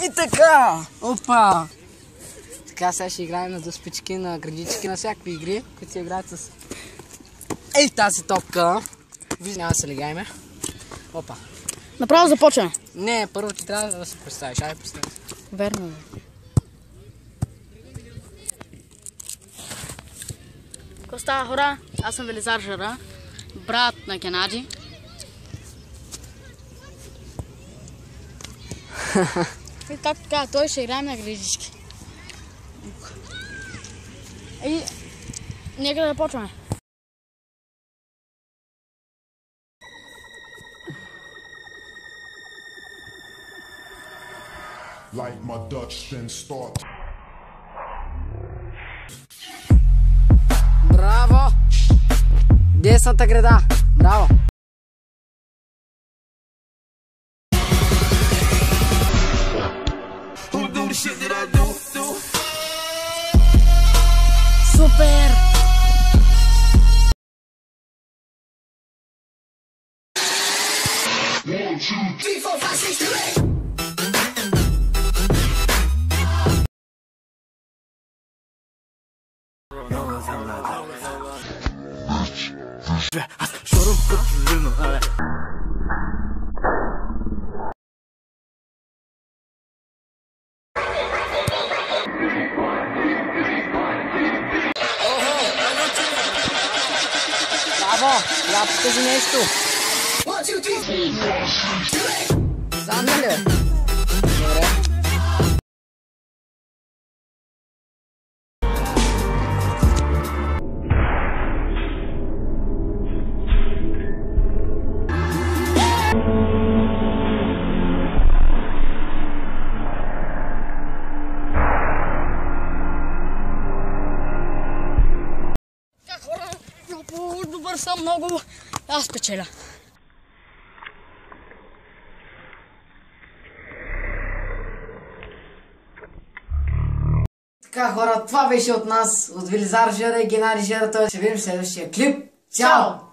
И така! Опа! Така сега ще играем на доспички, на градички, на всякакви игри, които се играят с ей тази топка. Виж, няма да се легайме. Опа. Направо започваме. Не, първо ти трябва да се представиш. Айде, представи се. Верно е. Какво става, хора? Аз съм Велизар Жара, брат на Геннади. И как така, той ще играем на градички. И нека да започваме. Like my Dutch then start. Браво! Десната града. Браво! Супер! Браво! Я покажи нещо! Знам ли? Добре. Хора, много добър съм, много. Аз печеля. Така, хора, това беше от нас, от Велизар Жара и Геннади Жара. Ще видим в следващия клип. Чао!